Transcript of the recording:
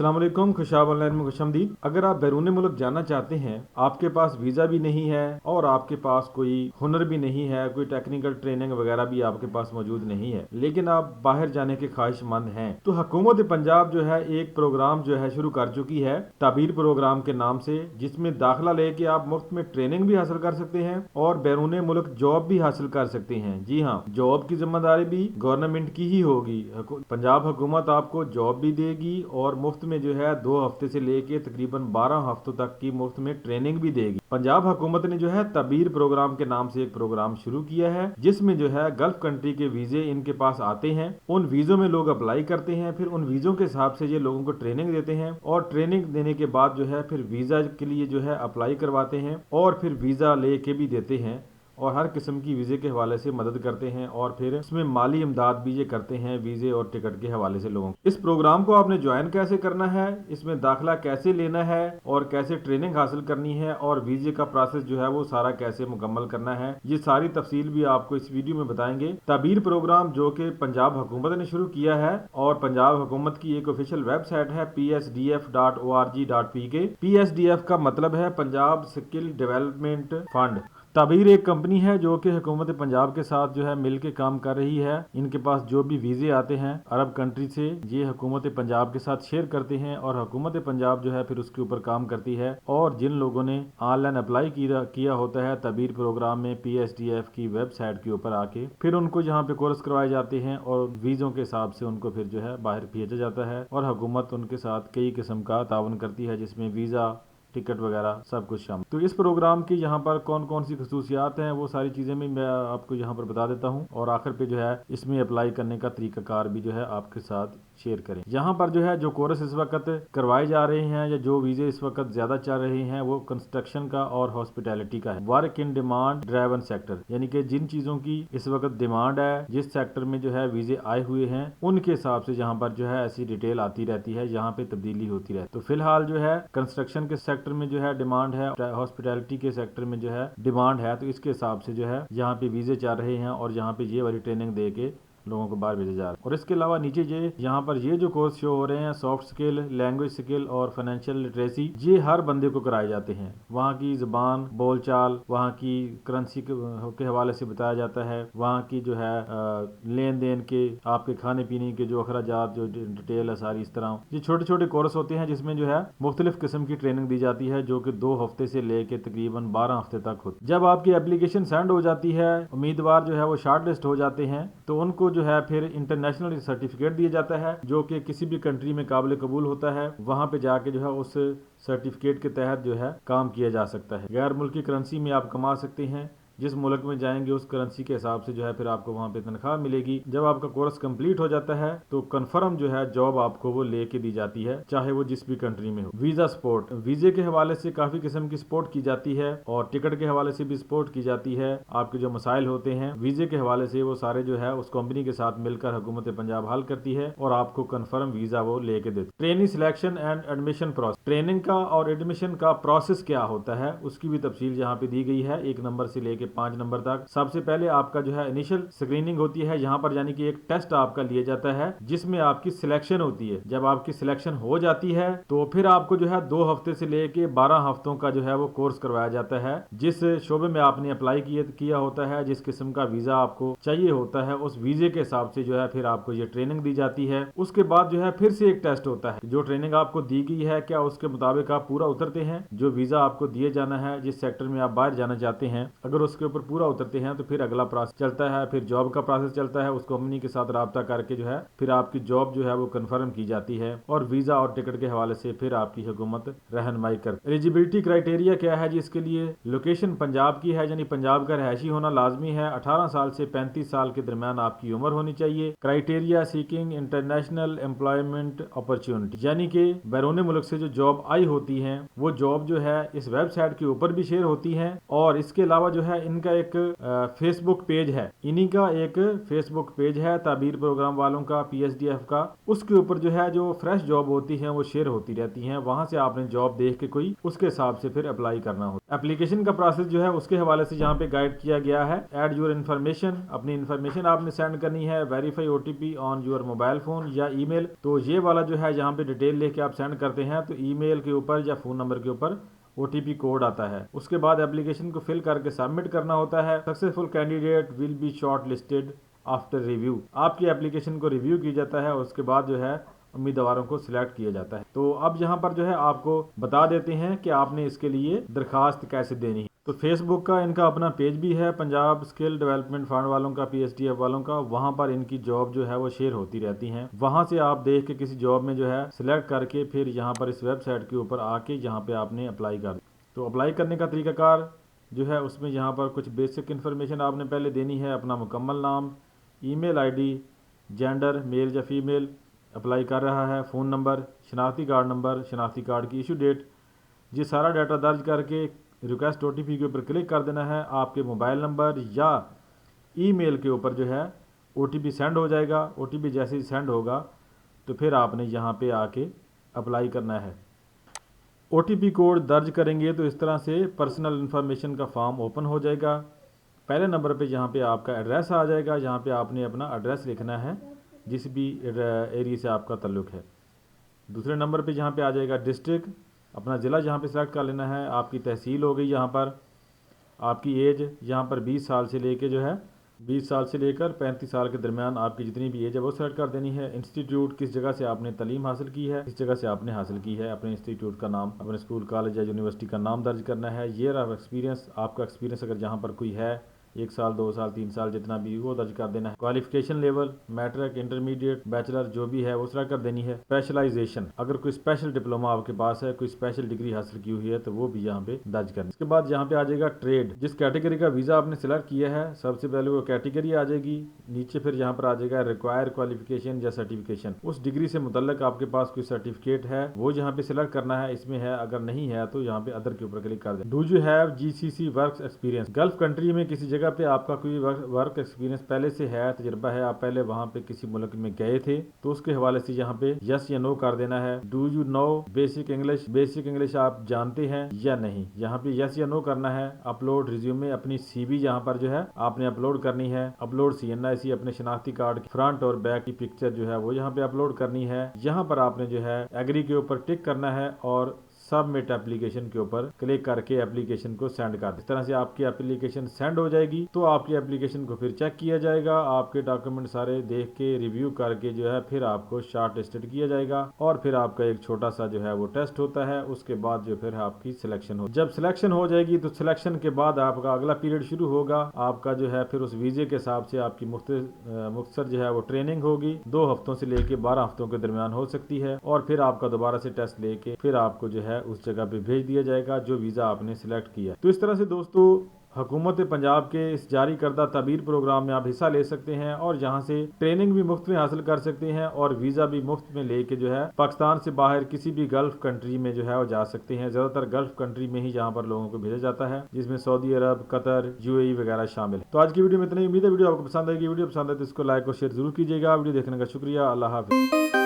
अस्सलाम वालेकुम, खुशाब ऑनलाइन में खुशआमदीद। अगर आप बैरून मुल्क जाना चाहते हैं, आपके पास वीज़ा भी नहीं है और आपके पास कोई हुनर भी नहीं है, कोई टेक्निकल ट्रेनिंग वगैरह भी आपके पास मौजूद नहीं है, लेकिन आप बाहर जाने के ख्वाहिशमंद हैं, तो हुकूमत पंजाब जो है एक प्रोग्राम जो है शुरू कर चुकी है ताबीर प्रोग्राम के नाम से, जिसमें दाखिला लेके आप मुफ्त में ट्रेनिंग भी हासिल कर सकते हैं और बैरून मुल्क जॉब भी हासिल कर सकते हैं। जी हाँ, जॉब की जिम्मेदारी भी गवर्नमेंट की ही होगी। पंजाब हुकूमत आपको जॉब भी देगी और मुफ्त में जो है 2 हफ्ते से लेके तकरीबन 12 हफ्तों तक की मुफ्त में ट्रेनिंग भी देगी। पंजाब हुकूमत ने जो है तबीर प्रोग्राम के नाम से एक प्रोग्राम शुरू किया है, जिसमें जो है गल्फ कंट्री के वीजे इनके पास आते हैं, उन वीजों में लोग अप्लाई करते हैं, फिर उन वीजों के हिसाब से ये लोगों को ट्रेनिंग देते हैं और ट्रेनिंग देने के बाद जो है फिर वीजा के लिए जो है अप्लाई करवाते हैं और फिर वीजा लेके भी देते हैं और हर किस्म की वीज़े के हवाले से मदद करते हैं और फिर इसमें माली इमदाद भी ये करते हैं वीज़े और टिकट के हवाले से लोगों को। इस प्रोग्राम को आपने ज्वाइन कैसे करना है, इसमें दाखिला कैसे लेना है और कैसे ट्रेनिंग हासिल करनी है और वीज़े का प्रोसेस जो है वो सारा कैसे मुकम्मल करना है, ये सारी तफसील भी आपको इस वीडियो में बताएंगे। तबीर प्रोग्राम जो कि पंजाब हुकूमत ने शुरू किया है और पंजाब हुकूमत की एक ऑफिशियल वेबसाइट है psdf.org.pk। psdf का मतलब है पंजाब स्किल डेवलपमेंट फंड। तबीर एक कंपनी है जो कि हुकूमत पंजाब के साथ जो है मिल के काम कर रही है। इनके पास जो भी वीज़े आते हैं अरब कंट्री से, ये हुकूमत पंजाब के साथ शेयर करते हैं और हुकूमत पंजाब जो है फिर उसके ऊपर काम करती है। और जिन लोगों ने ऑनलाइन अप्लाई किया होता है तबीर प्रोग्राम में PSDF की वेबसाइट के ऊपर आके, फिर उनको यहाँ पे कोर्स करवाए जाते हैं और वीज़ों के हिसाब से उनको फिर जो है बाहर भेजा जाता है और हुकूमत उनके साथ कई किस्म का ताउन करती है, जिसमें वीज़ा, टिकट वगैरह सब कुछ शामिल। तो इस प्रोग्राम की यहाँ पर कौन कौन सी खसूसियात हैं वो सारी चीज़ें भी मैं आपको यहाँ पर बता देता हूँ और आखिर पे जो है इसमें अप्लाई करने का तरीकाकार भी जो है आपके साथ शेयर करें। यहाँ पर जो है जो कोर्स इस वक्त करवाए जा रहे हैं या जो वीज़े इस वक्त ज़्यादा चल रहे हैं वो कंस्ट्रक्शन का और हॉस्पिटैलिटी का है। Work in demand driven sector, यानी कि जिन चीज़ों की इस वक्त डिमांड है, जिस सेक्टर में जो है वीज़े आए हुए हैं, उनके हिसाब से यहाँ पर जो है ऐसी डिटेल आती रहती है, यहाँ पे तब्दीली होती रहती है। तो फिलहाल जो है कंस्ट्रक्शन के सेक्टर में जो है डिमांड है, हॉस्पिटैलिटी के सेक्टर में जो है डिमांड है, तो इसके हिसाब से जो है यहाँ पे वीज़े चल रहे हैं और यहाँ पे ये वाली ट्रेनिंग दे के लोगों को बाहर भेजा जा रहा है। और इसके अलावा नीचे यहाँ पर ये जो कोर्स शो हो रहे हैं, सॉफ्ट स्किल, लैंग्वेज स्किल और फाइनेंशियल लिटरेसी, ये हर बंदे को कराए जाते हैं। वहाँ की ज़बान, बोलचाल, वहाँ की करेंसी के हवाले से बताया जाता है, वहाँ की जो है लेन देन के, आपके खाने पीने के जो अखराजात, जो डिटेल है सारी, इस तरह ये छोटे छोटे कोर्स होते हैं जिसमें जो है मुख्तलिफ किस्म की ट्रेनिंग दी जाती है, जो कि 2 हफ्ते से लेके तकरीबन 12 हफ्ते तक होती है। जब आपकी एप्लीकेशन सेंड हो जाती है, उम्मीदवार जो है वो शार्ट लिस्ट हो जाते हैं, तो उनको जो है फिर इंटरनेशनल सर्टिफिकेट दिया जाता है जो कि किसी भी कंट्री में काबिल कबूल होता है। वहाँ पे जाके जो है उस सर्टिफिकेट के तहत जो है काम किया जा सकता है। गैर मुल्की करेंसी में आप कमा सकते हैं, जिस मुल्क में जाएंगे उस करेंसी के हिसाब से जो है फिर आपको वहाँ पे तनख्वाह मिलेगी। जब आपका कोर्स कंप्लीट हो जाता है तो कन्फर्म जो है जॉब आपको वो लेके दी जाती है, चाहे वो जिस भी कंट्री में हो। वीजा सपोर्ट, वीजे के हवाले से काफी किस्म की सपोर्ट की जाती है और टिकट के हवाले से भी सपोर्ट की जाती है। आपके जो मसाइल होते हैं वीजे के हवाले से वो सारे जो है उस कंपनी के साथ मिलकर हुकूमत पंजाब हल करती है और आपको कन्फर्म वीजा वो लेके देती है। Training selection and admission process, training का और एडमिशन का प्रोसेस क्या होता है उसकी भी तफसील यहाँ पे दी गई है, 1 नंबर से लेके 5 नंबर तक। सबसे पहले आपका जो है इनिशियल स्क्रीनिंग होती है यहाँ पर, यानी कि एक टेस्ट आपका लिया जाता है जिसमें आपकी सिलेक्शन होती है। जब आपकी सिलेक्शन हो जाती है तो फिर आपको जो है 2 हफ्ते से लेके 12 हफ्तों का जो है वो कोर्स करवाया जाता है। जिस शोबे में आपने अप्लाई किया होता है, जिस किस्म का वीजा आपको चाहिए होता है, उस वीजे के हिसाब से जो है फिर आपको ये ट्रेनिंग दी जाती है। उसके बाद जो है फिर से एक टेस्ट होता है, जो ट्रेनिंग आपको दी गई है क्या उसके मुताबिक आप पूरा उतरते हैं। जो वीजा आपको दिए जाना है, जिस सेक्टर में आप बाहर जाना चाहते हैं, अगर उसके ऊपर पूरा उतरते हैं तो फिर अगला प्रोसेस चलता है, फिर जॉब का प्रोसेस चलता है। उस कंपनी के साथ राब्ता करके जो है फिर आपकी जॉब जो है वो कंफर्म की जाती है और वीजा और टिकट के हवाले से फिर आपकी हुकूमत रहनुमाई करती है। एलिजिबिलिटी क्राइटेरिया क्या है जी इसके लिए? लोकेशन पंजाब की है, यानी पंजाब का रहायशी होना लाजमी है। 18 साल से 35 साल के दरमियान आपकी उम्र होनी चाहिए। Criteria seeking international employment opportunity, यानी कि बैरून मुल्क से जो जॉब आई होती है वो जॉब जो है इस वेबसाइट के ऊपर भी शेयर होती है और इसके अलावा जो है ان کا ایک فیس بک پیج ہے، انہی کا ایک فیس بک پیج ہے تعبیر پروگرام والوں کا PSDF کا، اس کے اوپر جو ہے جو فریش جاب ہوتی ہیں وہ شیئر ہوتی رہتی ہیں، وہاں سے آپ نے جاب دیکھ کے کوئی اس کے حساب سے پھر اپلائی کرنا ہوتا ہے۔ اپلیکیشن کا پروسیس جو ہے اس کے حوالے سے یہاں پہ گائیڈ کیا گیا ہے۔ ایڈ یور انفارمیشن، اپنی انفارمیشن آپ نے سینڈ کرنی ہے، verify OTP on your mobile phone یا ای میل، تو یہ والا جو ہے یہاں پہ ڈیٹیل لے کے آپ سینڈ کرتے ہیں تو ای میل کے اوپر یا فون نمبر کے اوپر OTP کوڈ آتا ہے، اس کے بعد اپلیکیشن کو فل کر کے سبمٹ کرنا ہوتا ہے۔ Successful candidate will be shortlisted after review, آپ کی اپلیکیشن کو ریویو کی جاتا ہے، اس کے بعد جو ہے امیدواروں کو سلیکٹ کیا جاتا ہے۔ تو اب یہاں پر جو ہے آپ کو بتا دیتے ہیں کہ آپ نے اس کے لیے درخواست کیسے دینی ہے۔ تو فیس بک کا ان کا اپنا پیج بھی ہے، پنجاب اسکل ڈیولپمنٹ فنڈ والوں کا، PSDF والوں کا، وہاں پر ان کی جاب جو ہے وہ شیئر ہوتی رہتی ہیں، وہاں سے آپ دیکھ کے کسی جاب میں جو ہے سلیکٹ کر کے پھر یہاں پر اس ویب سائٹ کے اوپر آ کے یہاں پہ آپ نے اپلائی کر دیا۔ تو اپلائی کرنے کا طریقہ کار جو ہے اس میں یہاں پر کچھ بیسک انفارمیشن آپ نے پہلے دینی ہے، اپنا مکمل نام، ای میل ID، جینڈر میل یا فیمیل، اپلائی کر رہا ہے، فون نمبر، شناختی کارڈ نمبر، شناختی کارڈ کی ایشو ڈیٹ، یہ سارا ڈیٹا درج کر کے ریکویسٹ OTP کے اوپر کلک کر دینا ہے۔ آپ کے موبائل نمبر یا ای میل کے اوپر جو ہے OTP سینڈ ہو جائے گا، OTP جیسے ہی سینڈ ہوگا تو پھر آپ نے یہاں پہ آ کے اپلائی کرنا ہے۔ OTP کوڈ درج کریں گے تو اس طرح سے پرسنل انفارمیشن کا فارم اوپن ہو جائے گا۔ پہلے نمبر پہ یہاں پہ آپ کا ایڈریس آ جائے گا، یہاں پہ آپ نے اپنا ایڈریس لکھنا ہے جس بھی ایریا سے آپ کا تعلق ہے۔ دوسرے نمبر پہ یہاں پہ آ جائے گا ڈسٹرکٹ، اپنا ضلع یہاں پہ سلیکٹ کر لینا ہے۔ آپ کی تحصیل ہو گئی، یہاں پر آپ کی ایج یہاں پر 20 سال سے لے کے جو ہے 20 سال سے لے کر 35 سال کے درمیان آپ کی جتنی بھی ایج ہے وہ سلیکٹ کر دینی ہے۔ انسٹیٹیوٹ، کس جگہ سے آپ نے تعلیم حاصل کی ہے، کس جگہ سے آپ نے حاصل کی ہے، اپنے انسٹیٹیوٹ کا نام، اپنے اسکول، کالج یا یونیورسٹی کا نام درج کرنا ہے۔ ایئر آف ایکسپیرینس، آپ کا ایکسپیرینس اگر یہاں پر کوئی ہے 1 سال 2 سال 3 سال جتنا بھی وہ درج کر دینا ہے۔ Qualification level, matric, intermediate, bachelor جو بھی ہے وہ سلیکٹ کر دینی ہے۔ اسپیشلائزیشن، اگر کوئی اسپیشل ڈپلوما آپ کے پاس ہے، کوئی اسپیشل ڈگری حاصل کی ہوئی ہے تو وہ بھی یہاں پہ درج کرنا ہے۔ اس کے بعد یہاں پہ آ جائے گا ٹریڈ، جس کیٹیگری کا ویزا آپ نے سلیکٹ کیا ہے سب سے پہلے وہ کیٹیگری آ جائے گی، نیچے پھر یہاں پر آ جائے گا ریکوائر کوالیفیکیشن یا سرٹیفکیشن، اس ڈگری سے متعلق آپ کے پاس کوئی سرٹیفکیٹ ہے وہ یہاں پہ سلیکٹ کرنا ہے، اس میں ہے، اگر نہیں ہے تو یہاں پہ ادر کے اوپر کلک کر دیں۔ Do you have GCC work experience, golf country میں کسی جگہ پہ آپ کا کوئی ورک ایکسپیرینس پہلے سے ہے، تجربہ ہے، آپ پہلے وہاں پہ کسی ملک میں گئے تھے تو اس کے حوالے سے یہاں پہ یس یا نو کر دینا ہے۔ Do you know basic English, basic English آپ جانتے ہیں یا نہیں، یہاں پہ یس یا نو کرنا ہے۔ اپلوڈ ریزیومے، اپنی CV یہاں پر جو ہے آپ نے اپلوڈ کرنی ہے۔ اپلوڈ CNIC، اپنے شناختی کارڈ کی فرنٹ اور بیک کی پکچر جو ہے وہ یہاں پہ اپلوڈ کرنی ہے۔ یہاں پر آپ نے جو ہے ایگری کے اوپر ٹک کرنا ہے اور سبمٹ اپلیکیشن کے اوپر کلک کر کے اپلیکیشن کو سینڈ کر دیں۔ اس طرح سے آپ کی اپلیکیشن سینڈ ہو جائے گی تو آپ کی اپلیکیشن کو پھر چیک کیا جائے گا، آپ کے ڈاکومنٹ سارے دیکھ کے ریویو کر کے جو ہے پھر آپ کو شارٹ لسٹڈ کیا جائے گا اور پھر آپ کا ایک چھوٹا سا جو ہے وہ ٹیسٹ ہوتا ہے، اس کے بعد جو پھر آپ کی سلیکشن ہو، جب سلیکشن ہو جائے گی تو سلیکشن کے بعد آپ کا اگلا پیریڈ شروع ہوگا، آپ کا جو ہے پھر اس ویزے کے حساب سے آپ کی مختصر جو ہے وہ ٹریننگ ہوگی، 2 ہفتوں سے لے کے 12 ہفتوں کے درمیان ہو سکتی ہے، اور پھر آپ کا دوبارہ سے ٹیسٹ لے کے پھر آپ کو جو ہے اس جگہ پہ بھیج دیا جائے گا جو ویزا آپ نے سلیکٹ کیا۔ تو اس طرح سے دوستو حکومت پنجاب کے اس جاری کردہ تعبیر پروگرام میں آپ حصہ لے سکتے ہیں اور یہاں سے ٹریننگ بھی مفت میں حاصل کر سکتے ہیں اور ویزا بھی مفت میں لے کے جو ہے پاکستان سے باہر کسی بھی گلف کنٹری میں جو ہے وہ جا سکتے ہیں۔ زیادہ تر گلف کنٹری میں ہی جہاں پر لوگوں کو بھیجا جاتا ہے، جس میں سعودی عرب، قطر، UAE وغیرہ شامل ہے۔ تو آج کی ویڈیو میں اتنا ہی، امید ہے ویڈیو آپ کو پسند آئے گی۔ ویڈیو پسند آئے تو اس کو لائک اور شیئر ضرور کیجیے گا۔ ویڈیو دیکھنے کا شکریہ، اللہ حافظ۔